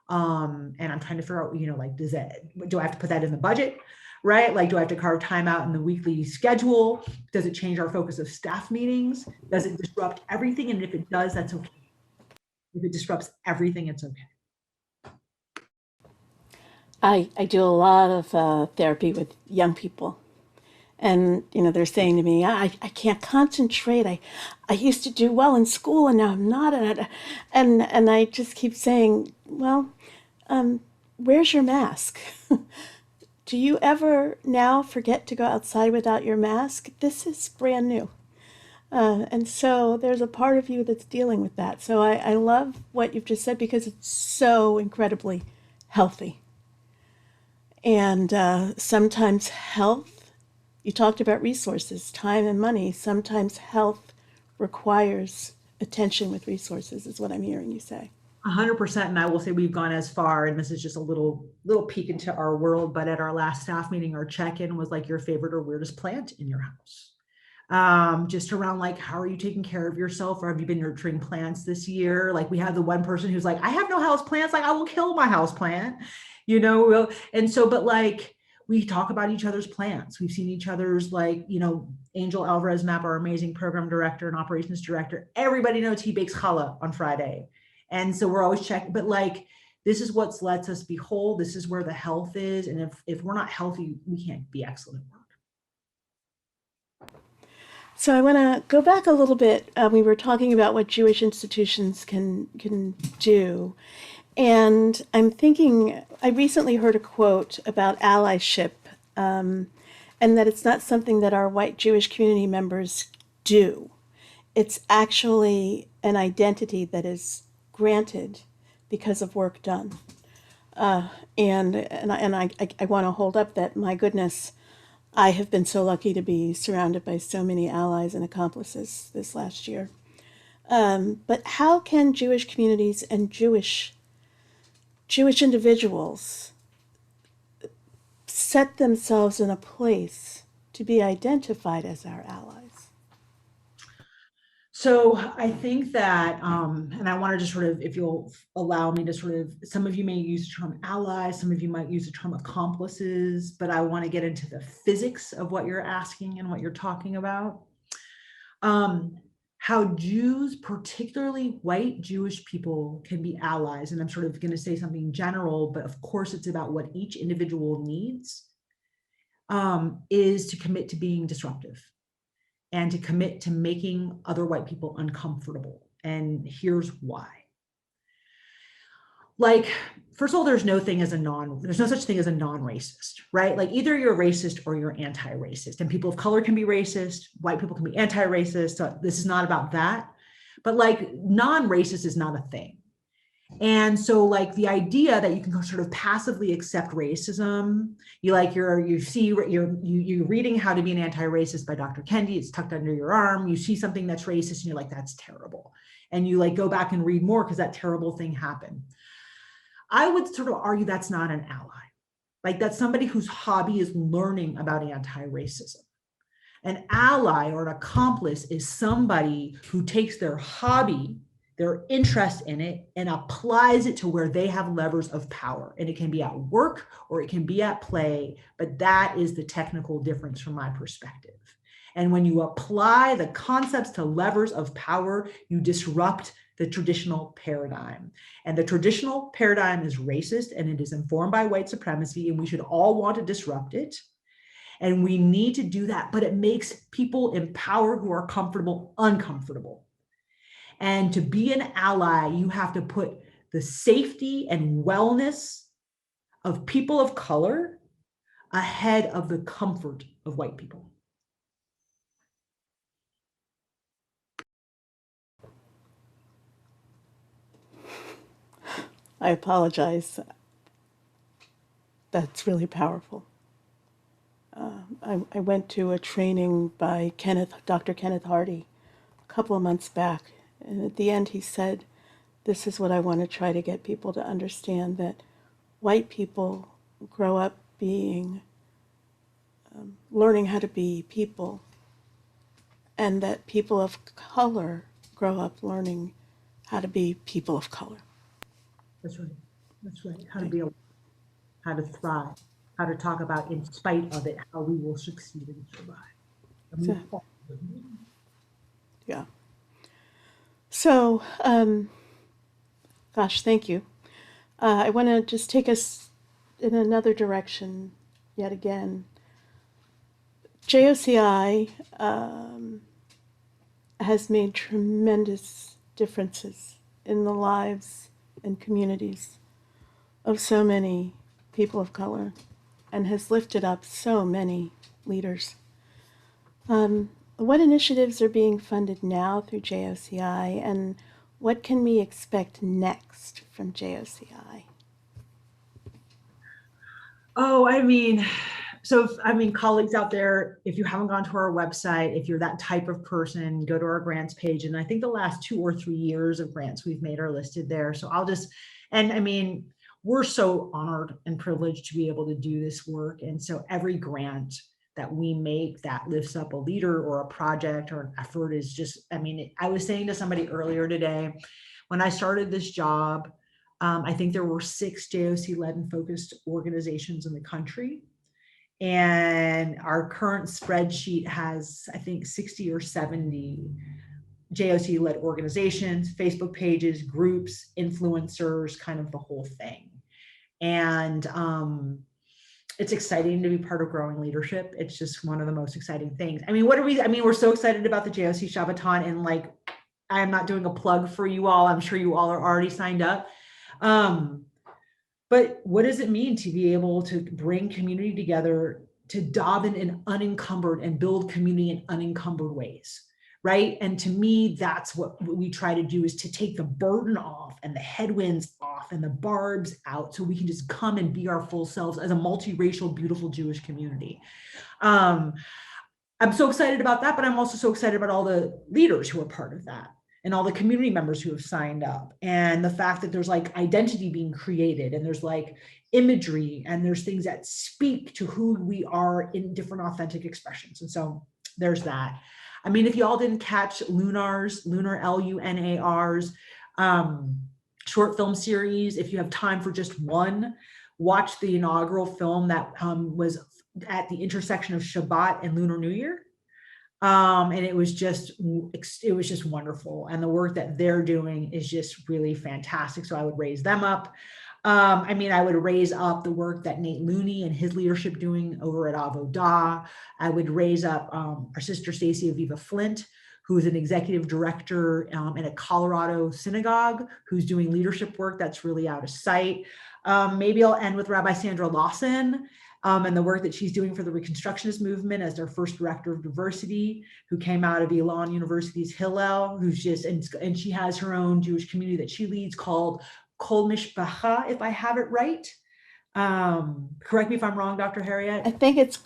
And I'm trying to figure out, like, do I have to put that in the budget, right? Like, do I have to carve time out in the weekly schedule? Does it change our focus of staff meetings? Does it disrupt everything? And if it does, that's okay. If it disrupts everything, it's okay. I do a lot of therapy with young people. And, they're saying to me, I can't concentrate. I used to do well in school and now I'm not. And I just keep saying, well, where's your mask? Do you ever now forget to go outside without your mask? This is brand new. And so there's a part of you that's dealing with that. So I love what you've just said because it's so incredibly healthy. And sometimes health, you talked about resources, time and money. Sometimes health requires attention with resources, is what I'm hearing you say. 100%. And I will say we've gone as far, and this is just a little peek into our world, but at our last staff meeting, our check-in was like your favorite or weirdest plant in your house. Just around like, how are you taking care of yourself? Or have you been nurturing plants this year? Like, we have the one person who's like, I have no house plants. Like, I will kill my house plant, and so, but like, we talk about each other's plants. We've seen each other's, like, Angel Alvarez Map, our amazing program director and operations director. Everybody knows he bakes challah on Friday. And so we're always checking, but like, this is what lets us be whole. This is where the health is. And if we're not healthy, we can't be excellent at work. So I want to go back a little bit. We were talking about what Jewish institutions can do. And I'm thinking, I recently heard a quote about allyship, and that it's not something that our white Jewish community members do. It's actually an identity that is granted because of work done. And I want to hold up that, my goodness, I have been so lucky to be surrounded by so many allies and accomplices this last year. But how can Jewish communities and Jewish individuals set themselves in a place to be identified as our allies? So I think that, and I want to just sort of, if you'll allow me to sort of, some of you may use the term allies, some of you might use the term accomplices, but I want to get into the physics of what you're asking and what you're talking about. How Jews, particularly white Jewish people, can be allies. And I'm sort of going to say something general, but of course it's about what each individual needs, is to commit to being disruptive and to commit to making other white people uncomfortable. And here's why. Like, first of all, there's no such thing as a non-racist, right? Like, either you're racist or you're anti-racist, and people of color can be racist, white people can be anti-racist. So this is not about that, but like, non-racist is not a thing. And so, like, the idea that you can sort of passively accept racism, you're reading How to Be an Anti-Racist by Dr. Kendi, it's tucked under your arm, you see something that's racist and you're like, that's terrible. And you like go back and read more because that terrible thing happened. I would sort of argue that's not an ally. Like, that's somebody whose hobby is learning about anti-racism. An ally or an accomplice is somebody who takes their hobby, their interest in it, and applies it to where they have levers of power. And it can be at work or it can be at play, but that is the technical difference from my perspective. And when you apply the concepts to levers of power, you disrupt the traditional paradigm. And the traditional paradigm is racist and it is informed by white supremacy, and we should all want to disrupt it. And we need to do that, but it makes people in power who are comfortable uncomfortable. And to be an ally, you have to put the safety and wellness of people of color ahead of the comfort of white people. I apologize. That's really powerful. I went to a training by Dr. Kenneth Hardy, a couple of months back. And at the end, he said, this is what I want to try to get people to understand, that white people grow up being, learning how to be people, and that people of color grow up learning how to be people of color. That's right. That's right. How to be able, how to thrive, how to talk about, in spite of it, how we will succeed and survive. And we So, yeah. So, gosh, thank you. I want to just take us in another direction yet again. JOCI has made tremendous differences in the lives and communities of so many people of color and has lifted up so many leaders. What initiatives are being funded now through JOCI, and what can we expect next from JOCI? Oh, colleagues out there, if you haven't gone to our website, if you're that type of person, go to our grants page. And I think the last 2 or 3 years of grants we've made are listed there. So we're so honored and privileged to be able to do this work. And so every grant that we make that lifts up a leader or a project or an effort is just, I was saying to somebody earlier today, when I started this job, I think there were 6 JOC-led and focused organizations in the country. And our current spreadsheet has, I think, 60 or 70 JOC-led organizations, Facebook pages, groups, influencers, kind of the whole thing. And it's exciting to be part of growing leadership. It's just one of the most exciting things. We're so excited about the JOC Shabbaton, and I'm not doing a plug for you all. I'm sure you all are already signed up. But what does it mean to be able to bring community together, to daven in unencumbered and build community in unencumbered ways, right? And to me, that's what we try to do, is to take the burden off and the headwinds off and the barbs out, so we can just come and be our full selves as a multiracial, beautiful Jewish community. I'm so excited about that, but I'm also so excited about all the leaders who are part of that, and all the community members who have signed up, and the fact that there's identity being created, and there's imagery, and there's things that speak to who we are in different authentic expressions. And so there's that. If you all didn't catch Lunar Lunar's short film series, if you have time for just one, watch the inaugural film that was at the intersection of Shabbat and Lunar New Year. And it was just wonderful. And the work that they're doing is just really fantastic. So I would raise them up. I would raise up the work that Nate Looney and his leadership doing over at Avodah. I would raise up our sister Stacey Aviva Flint, who is an executive director in a Colorado synagogue, who's doing leadership work that's really out of sight. Maybe I'll end with Rabbi Sandra Lawson, and the work that she's doing for the Reconstructionist movement as their first director of diversity, who came out of Elon University's Hillel, and she has her own Jewish community that she leads called JOC Mishpacha, if I have it right. Correct me if I'm wrong, Dr. Harriette. I think it's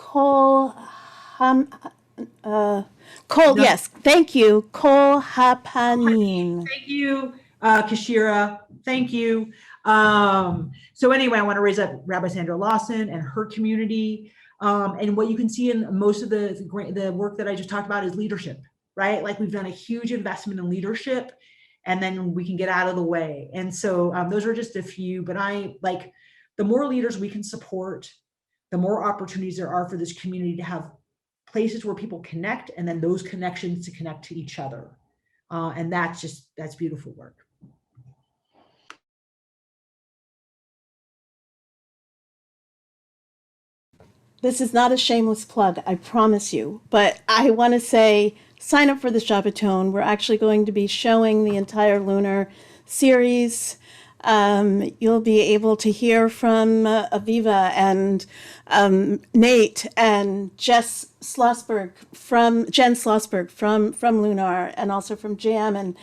yes, thank you, Kol Hapanim. Thank you, Kashira. Thank you. So anyway, I want to raise up Rabbi Sandra Lawson and her community. And what you can see in most of the work that I just talked about is leadership, right? We've done a huge investment in leadership, and then we can get out of the way. And so those are just a few, but the more leaders we can support, the more opportunities there are for this community to have places where people connect, and then those connections to connect to each other. And that's beautiful work. This is not a shameless plug, I promise you, but I want to say, sign up for the Shabbaton. We're actually going to be showing the entire Lunar series. You'll be able to hear from Aviva and Nate and Jen Schlossberg from Lunar, and also from Jam, and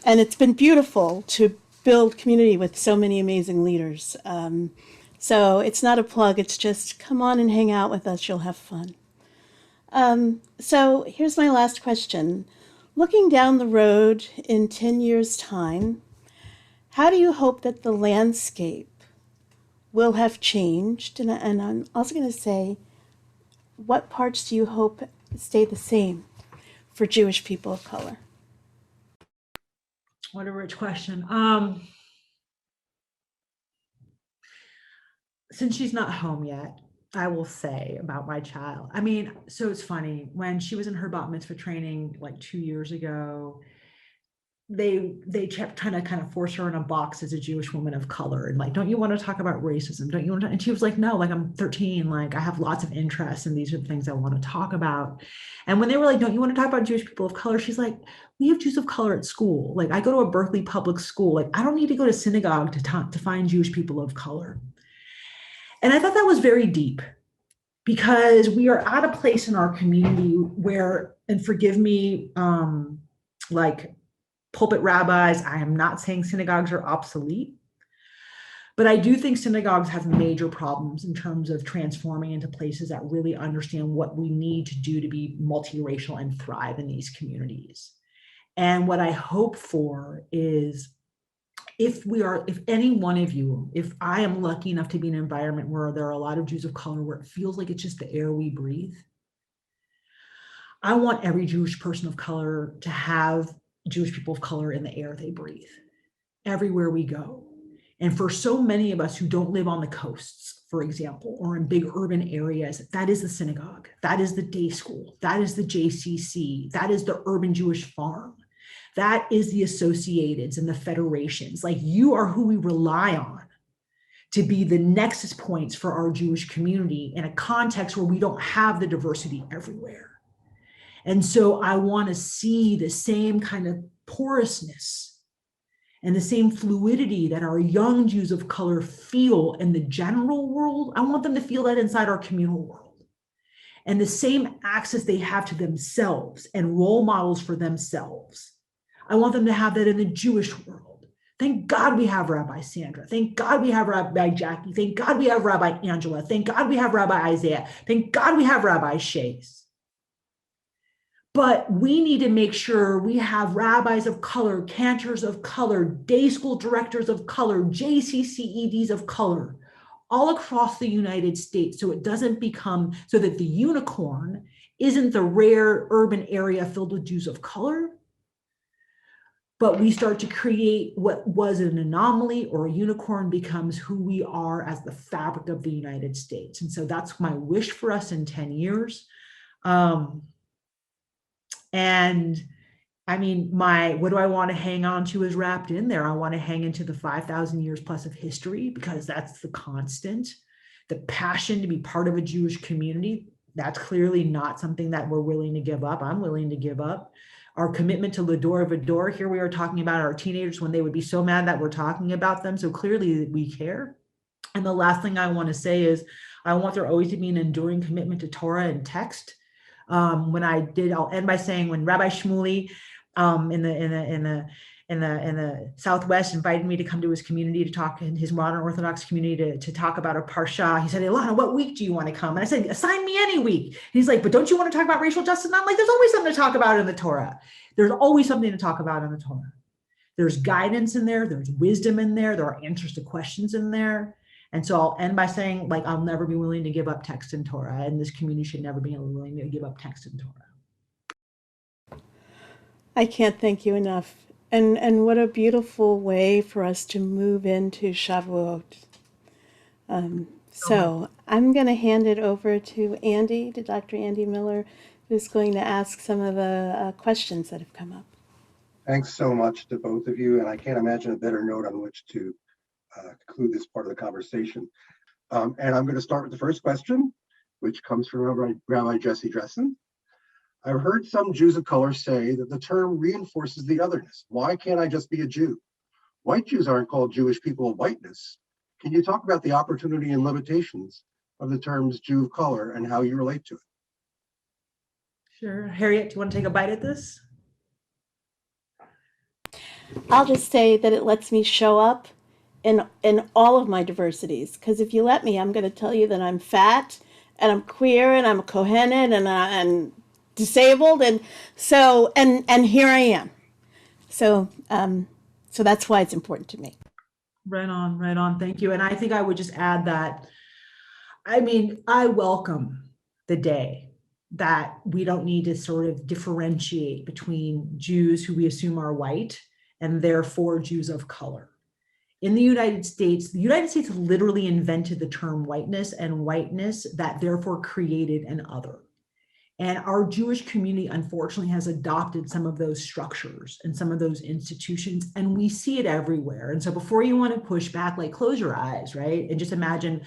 it's been beautiful to build community with so many amazing leaders. So it's not a plug, it's just come on and hang out with us, you'll have fun. So here's my last question. Looking down the road in 10 years' time, how do you hope that the landscape will have changed? And I'm also going to say, what parts do you hope stay the same for Jewish people of color? What a rich question. Since she's not home yet, I will say about my child. I mean, so it's funny, when she was in her bat mitzvah training like 2 years ago, they kept trying to kind of force her in a box as a Jewish woman of color, and like, don't you want to talk about racism? Don't you want to? And she was like, no, like, I'm 13, like I have lots of interests and these are the things I want to talk about. And when they were like, don't you want to talk about Jewish people of color? She's like, we have Jews of color at school. Like, I go to a Berkeley public school. Like, I don't need to go to synagogue to find Jewish people of color. And I thought that was very deep, because we are at a place in our community where, and forgive me, like pulpit rabbis, I am not saying synagogues are obsolete, but I do think synagogues have major problems in terms of transforming into places that really understand what we need to do to be multiracial and thrive in these communities. And what I hope for is, if any one of you, if I am lucky enough to be in an environment where there are a lot of Jews of color, where it feels like it's just the air we breathe, I want every Jewish person of color to have Jewish people of color in the air they breathe, everywhere we go. And for so many of us who don't live on the coasts, for example, or in big urban areas, that is the synagogue, that is the day school, that is the JCC, that is the urban Jewish farm. That is the associateds and the federations. Like, you are who we rely on to be the nexus points for our Jewish community in a context where we don't have the diversity everywhere. And so I want to see the same kind of porousness and the same fluidity that our young Jews of color feel in the general world. I want them to feel that inside our communal world. And the same access they have to themselves and role models for themselves, I want them to have that in the Jewish world. Thank God we have Rabbi Sandra. Thank God we have Rabbi Jackie. Thank God we have Rabbi Angela. Thank God we have Rabbi Isaiah. Thank God we have Rabbi Shays. But we need to make sure we have rabbis of color, cantors of color, day school directors of color, JCCEDs of color, all across the United States, so it doesn't become, so that the unicorn isn't the rare urban area filled with Jews of color, but we start to create what was an anomaly, or a unicorn becomes who we are as the fabric of the United States. And so that's my wish for us in 10 years. And I mean, what do I want to hang on to is wrapped in there. I want to hang into the 5,000 years plus of history, because that's the constant. The passion to be part of a Jewish community, that's clearly not something that we're willing to give up. I'm willing to give up. Our commitment to Lador Vador, here we are talking about our teenagers when they would be so mad that we're talking about them. So clearly we care. And the last thing I want to say is, I want there always to be an enduring commitment to Torah and text. I'll end by saying, when Rabbi Shmuley in the Southwest invited me to come to his community to talk, in his modern Orthodox community, to talk about a parsha, he said, Ilana, what week do you want to come? And I said, assign me any week. And he's like, but don't you want to talk about racial justice? And I'm like, there's always something to talk about in the Torah. There's always something to talk about in the Torah. There's guidance in there. There's wisdom in there. There are answers to questions in there. And so I'll end by saying, like, I'll never be willing to give up text and Torah, and this community should never be willing to give up text and Torah. I can't thank you enough. And what a beautiful way for us to move into Shavuot. So I'm going to hand it over to Andy, to Dr. Andy Miller, who's going to ask some of the questions that have come up. Thanks so much to both of you. And I can't imagine a better note on which to conclude this part of the conversation. And I'm going to start with the first question, which comes from Rabbi Jesse Dressen. I've heard some Jews of color say that the term reinforces the otherness. Why can't I just be a Jew? White Jews aren't called Jewish people of whiteness. Can you talk about the opportunity and limitations of the terms Jew of color and how you relate to it? Sure. Harriette, do you want to take a bite at this? I'll just say that it lets me show up in all of my diversities. Because if you let me, I'm going to tell you that I'm fat, and I'm queer, and I'm a Kohenet, and disabled, and so and here I am. So so that's why it's important to me. Right on, right on. Thank you. And I think I would just add that, I mean, I welcome the day that we don't need to sort of differentiate between Jews who we assume are white and therefore Jews of color. In the United States literally invented the term whiteness, and whiteness that therefore created an other. And our Jewish community, unfortunately, has adopted some of those structures and some of those institutions, and we see it everywhere. And so before you want to push back, like, close your eyes, right? And just imagine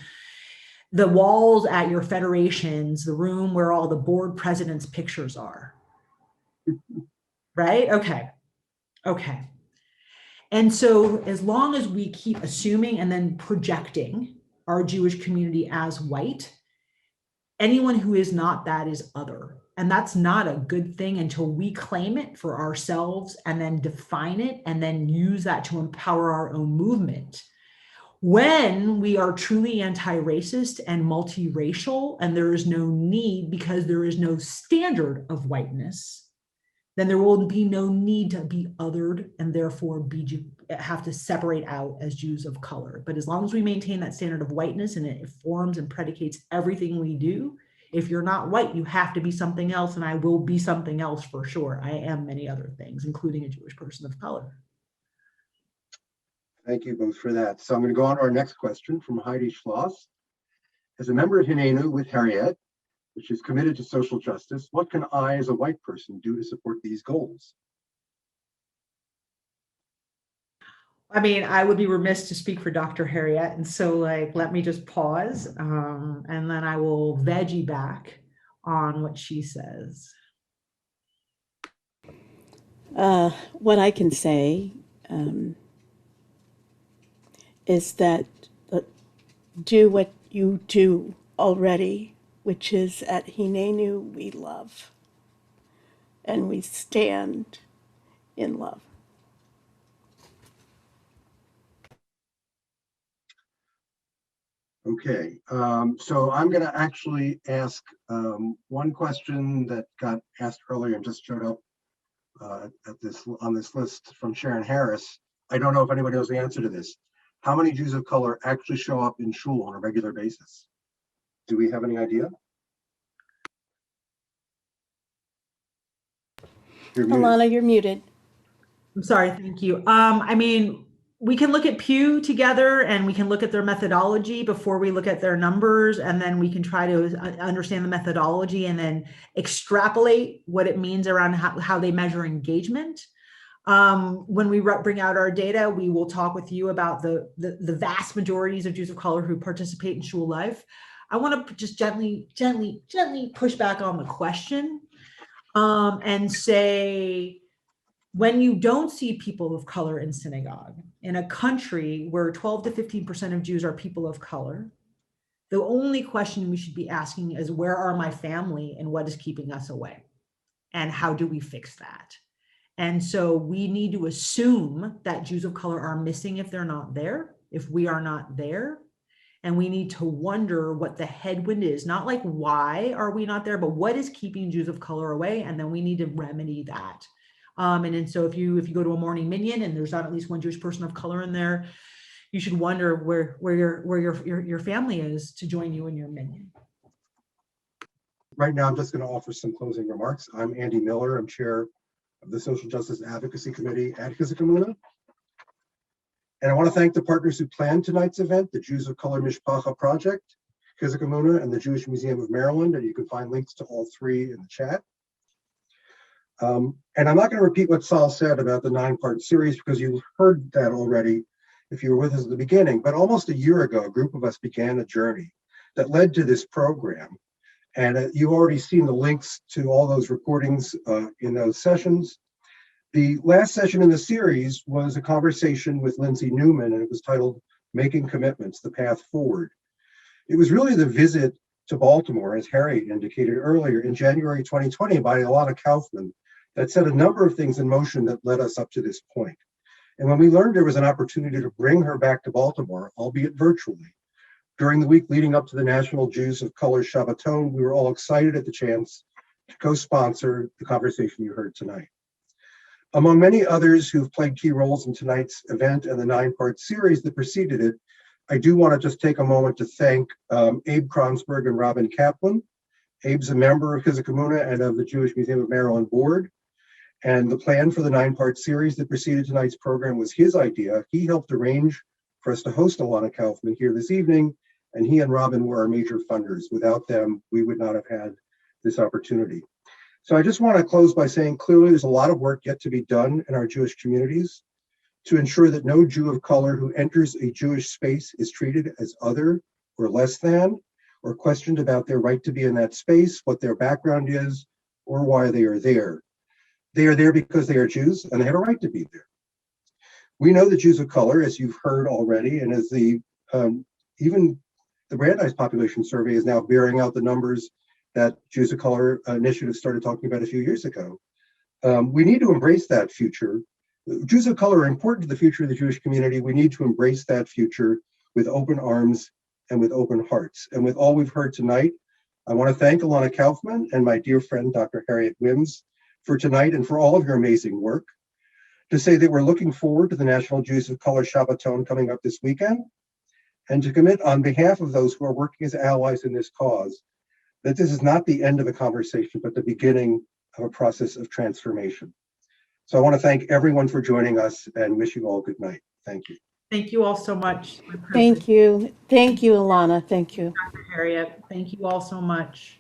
the walls at your federations, the room where all the board presidents' pictures are, right? Okay. And so as long as we keep assuming and then projecting our Jewish community as white, anyone who is not that is other. And that's not a good thing until we claim it for ourselves and then define it and then use that to empower our own movement. When we are truly anti-racist and multiracial, and there is no need because there is no standard of whiteness, then there will be no need to be othered and therefore have to separate out as Jews of color. But as long as we maintain that standard of whiteness and it informs and predicates everything we do, if you're not white, you have to be something else, and I will be something else for sure. I am many other things, including a Jewish person of color. Thank you both for that. So I'm going to go on to our next question from Heidi Schloss. As a member of Hinenu with Harriette, which is committed to social justice, what can I, as a white person, do to support these goals? I mean, I would be remiss to speak for Dr. Harriette. And so, like, let me just pause and then I will veggie back on what she says. What I can say is that do what you do already, which is at Hinenu we love, and we stand in love. Okay, so I'm going to actually ask one question that got asked earlier and just showed up on this list from Sharon Harris. I don't know if anybody knows the answer to this. How many Jews of color actually show up in Shul on a regular basis? Do we have any idea? Ilana, you're muted. I'm sorry, thank you. I mean, we can look at Pew together and we can look at their methodology before we look at their numbers, and then we can try to understand the methodology and then extrapolate what it means around how they measure engagement. When we bring out our data, we will talk with you about the vast majorities of Jews of color who participate in Shul life. I want to just gently push back on the question and say, when you don't see people of color in synagogue, in a country where 12 to 15% of Jews are people of color, the only question we should be asking is, where are my family and what is keeping us away? And how do we fix that? And so we need to assume that Jews of color are missing if they're not there, if we are not there. And we need to wonder what the headwind is, not like why are we not there, but what is keeping Jews of color away? And then we need to remedy that. And so if you go to a morning minyan and there's not at least one Jewish person of color in there, you should wonder where your family is to join you in your minyan. Right now, I'm just going to offer some closing remarks. I'm Andy Miller. I'm chair of the Social Justice Advocacy Committee at Chizuk Amuno. And I want to thank the partners who planned tonight's event, the Jews of Color Mishpacha Project, Chizuk Amuno, and the Jewish Museum of Maryland. And you can find links to all three in the chat. And I'm not going to repeat what Saul said about the 9-part series because you heard that already if you were with us at the beginning. But almost a year ago, a group of us began a journey that led to this program. And you've already seen the links to all those recordings in those sessions. The last session in the series was a conversation with Lindsay Newman, and it was titled Making Commitments, The Path Forward. It was really the visit to Baltimore, as Harry indicated earlier, in January 2020 by Ilana Kaufman that set a number of things in motion that led us up to this point. And when we learned there was an opportunity to bring her back to Baltimore, albeit virtually, during the week leading up to the National Jews of Color Shabbaton, we were all excited at the chance to co-sponsor the conversation you heard tonight. Among many others who've played key roles in tonight's event and the 9-part series that preceded it, I do want to just take a moment to thank Abe Kronsberg and Robin Kaplan. Abe's a member of Chizuk Amuno and of the Jewish Museum of Maryland board. And the plan for the 9-part series that preceded tonight's program was his idea. He helped arrange for us to host Ilana Kaufman here this evening, and he and Robin were our major funders. Without them, we would not have had this opportunity. So I just want to close by saying clearly there's a lot of work yet to be done in our Jewish communities to ensure that no Jew of color who enters a Jewish space is treated as other or less than, or questioned about their right to be in that space, what their background is, or why they are there. They are there because they are Jews and they have a right to be there. We know that Jews of color, as you've heard already, and as even the Brandeis Population Survey is now bearing out the numbers that Jews of Color Initiative started talking about a few years ago. We need to embrace that future. Jews of color are important to the future of the Jewish community. We need to embrace that future with open arms and with open hearts. And with all we've heard tonight, I want to thank Ilana Kaufman and my dear friend, Dr. Harriette Wimms, for tonight and for all of your amazing work. To say that we're looking forward to the National Jews of Color Shabbaton coming up this weekend, and to commit on behalf of those who are working as allies in this cause, that this is not the end of a conversation, but the beginning of a process of transformation. So I want to thank everyone for joining us and wish you all good night. Thank you. Thank you all so much. Thank you. Thank you, Ilana. Thank you. Dr. Harriette. Thank you all so much.